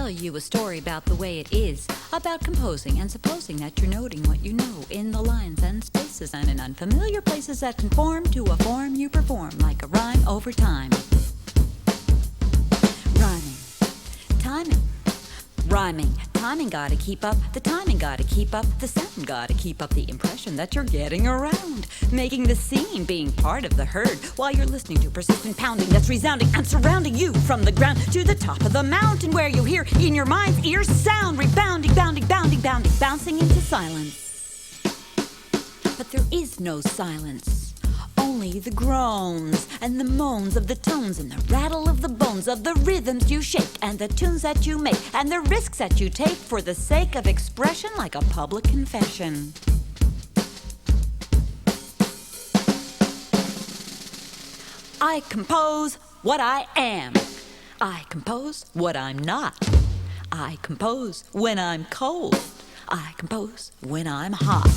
tell you a story about the way it is, about composing and supposing that you're noting what you know in the lines and spaces and in unfamiliar places that conform to a form you perform like a rhyme over time. Rhyming, timing, rhyming, timing gotta keep up, the timing gotta keep up, the sound gotta keep up the impression that you're getting around, making the scene, being part of the herd, while you're listening to persistent pounding that's resounding and surrounding you from the ground to the top of the mountain, where you hear in your mind's ear sound, rebounding, bounding, bounding, bounding, bouncing into silence. But there is no silence. Only the groans and the moans of the tones and the rattle of the bones of the rhythms you shake and the tunes that you make and the risks that you take for the sake of expression like a public confession. I compose what I am. I compose what I'm not. I compose when I'm cold. I compose when I'm hot.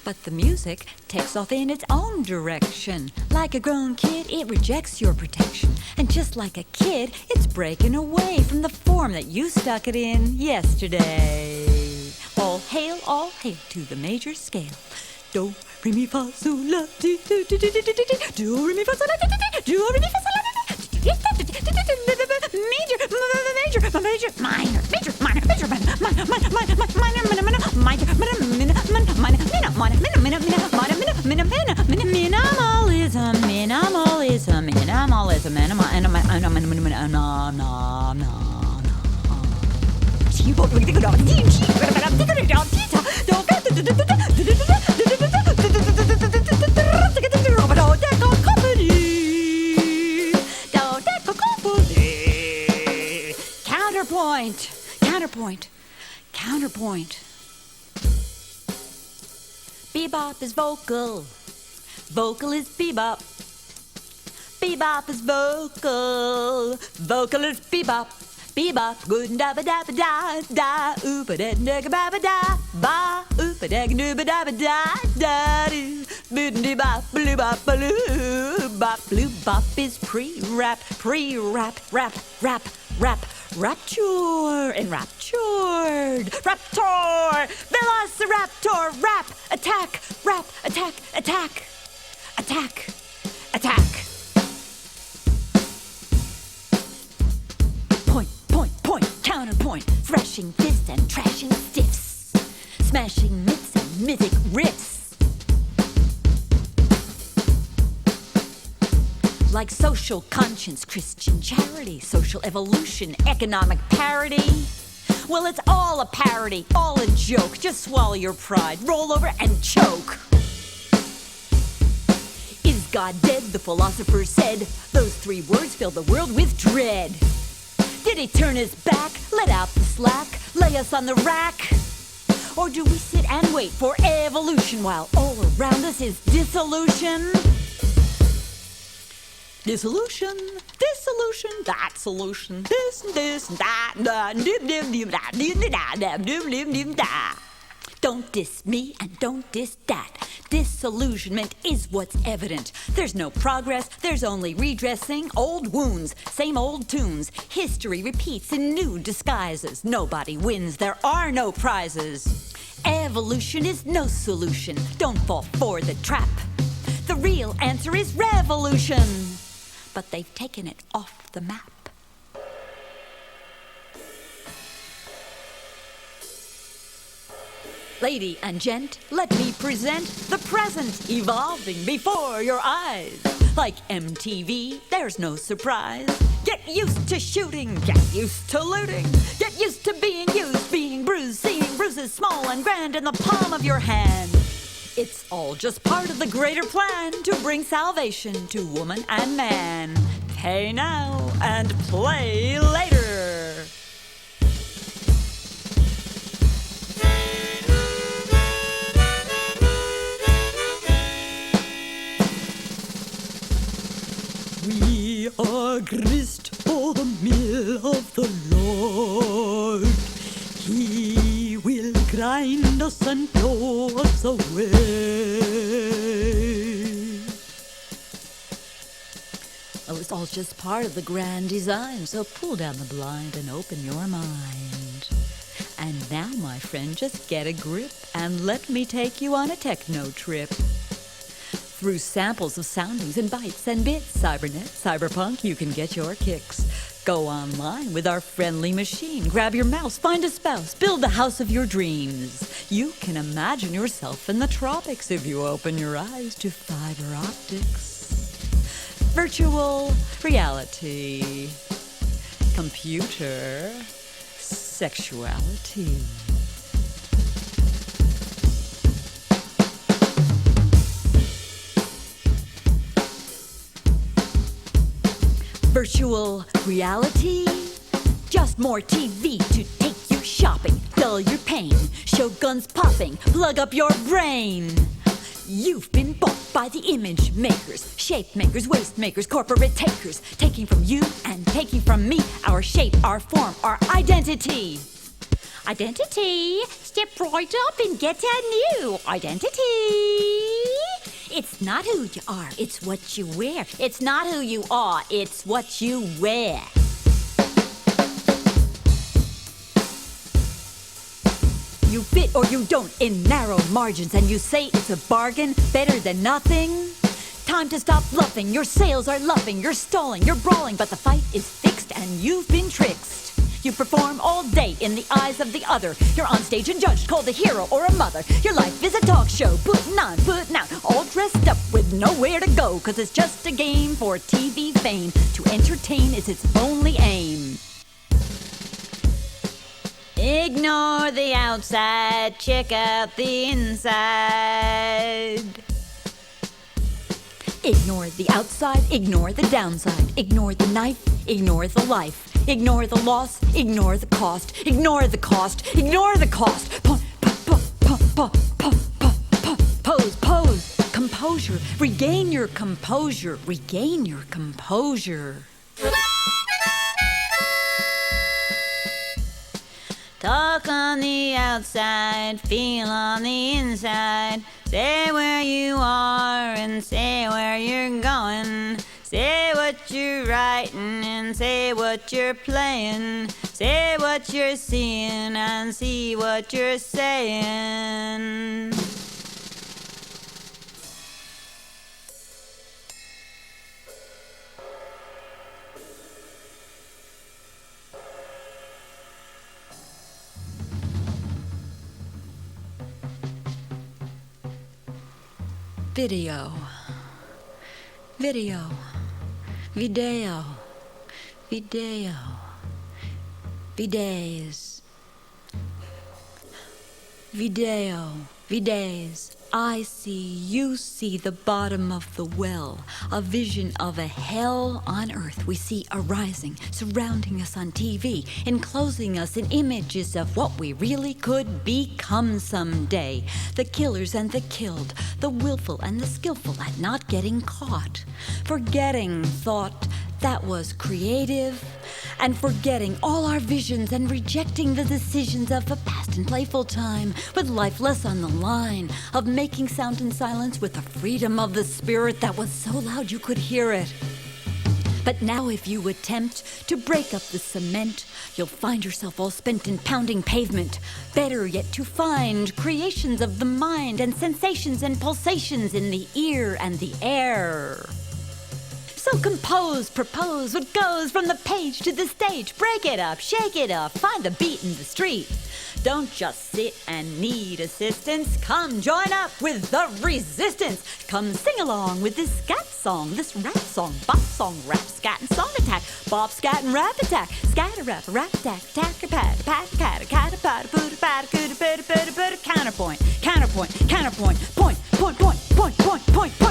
But the music takes off in its own direction. Like a grown kid, it rejects your protection. And just like a kid, it's breaking away from the form that you stuck it in yesterday. All hail to the major scale. Do, re, mi, fa, sol, la, ti, do, do, do, do, do, do, do, re, mi, fa, sol, la, ti, ti, do, re, mi, fa, sol, la, major, minor, major, minor, major, Counterpoint. Bebop is vocal. Vocal is bebop. Bebop is vocal. Vocal is bebop. Bebop, good da ba da ba da da, oopa da da ba ba da ba, oopa da da ba da ba da da do, boot de bop, blue bop, blue bop, blue bop is pre-rap, rap, rapture, enraptured, raptor, velociraptor, rap, attack, attack. Point, counterpoint, thrashing fists and trashing stiffs, smashing myths and mythic riffs. Like social conscience, Christian charity, social evolution, economic parity. Well, it's all a parody, all a joke. Just swallow your pride, roll over and choke. Is God dead? The philosopher said. Those three words fill the world with dread. Did he turn his back, let out the slack, lay us on the rack? Or do we sit and wait for evolution while all around us is dissolution? Dissolution, that solution, this, that, da. Don't diss me and don't diss that. Disillusionment is what's evident. There's no progress, there's only redressing old wounds, same old tunes. History repeats in new disguises. Nobody wins, there are no prizes. Evolution is no solution. Don't fall for the trap. The real answer is revolution. But they've taken it off the map. Lady and gent, let me present the present evolving before your eyes. Like MTV, there's no surprise. Get used to shooting, get used to looting, get used to being used, being bruised, seeing bruises small and grand in the palm of your hand. It's all just part of the greater plan to bring salvation to woman and man. Pay now and play later. We are grist for the mill of the Lord. He will grind us and blow us away. it's all just part of the grand design. So pull down the blind and open your mind. And now, my friend, just get a grip and let me take you on a techno trip. Through samples of soundings and bytes and bits, cybernet, cyberpunk, you can get your kicks. Go online with our friendly machine. Grab your mouse, find a spouse, build the house of your dreams. You can imagine yourself in the tropics if you open your eyes to fiber optics. Virtual reality. Computer sexuality. Virtual reality? Just more TV to take you shopping, dull your pain, show guns popping, plug up your brain. You've been bought by the image makers, shape makers, waste makers, corporate takers, taking from you and taking from me our shape, our form, our identity. Identity, step right up and get a new identity. It's not who you are, it's what you wear. It's not who you are, it's what you wear. You fit or you don't in narrow margins, and you say it's a bargain, better than nothing. Time to stop bluffing, your sales are luffing, you're stalling, you're brawling, but the fight is fixed and you've been tricked. You perform all day in the eyes of the other. You're on stage and judged, called a hero or a mother. Your life is a talk show, putting on, putting out, all dressed up with nowhere to go, 'cause it's just a game for TV fame. To entertain is its only aim. Ignore the outside, check out the inside. Ignore the outside, ignore the downside. Ignore the knife, ignore the life. Ignore the loss, ignore the cost. Ignore the cost, ignore the cost. Pose, pose, composure. Regain your composure, regain your composure. Talk on the outside, feel on the inside. Say where you are and say where you're going. Say what you're writing and say what you're playing. Say what you're seeing and see what you're saying. Video. Video. Video. Video. Videos. Video. Videos. I see, you see the bottom of the well, a vision of a hell on earth we see arising, surrounding us on TV, enclosing us in images of what we really could become someday. The killers and the killed, the willful and the skillful at not getting caught, forgetting thought that was creative, and forgetting all our visions and rejecting the decisions of a past and playful time, with life less on the line, of making sound in silence with the freedom of the spirit that was so loud you could hear it. But now if you attempt to break up the cement, you'll find yourself all spent in pounding pavement. Better yet to find creations of the mind and sensations and pulsations in the ear and the air. So compose, propose what goes from the page to the stage. Break it up, shake it up, find the beat in the street. Don't just sit and need assistance. Come join up with the resistance. Come sing along with this scat song, this rap song, bop song, rap, scat, and song attack. Bop, scat, and rap attack. Scatter, rap, attack, tack, a pat, cat, a cat, a pat, a boot, a pat, a coot, a bit, a bit, a bit, a counterpoint, counterpoint, counterpoint, point, point, point, point, point, point.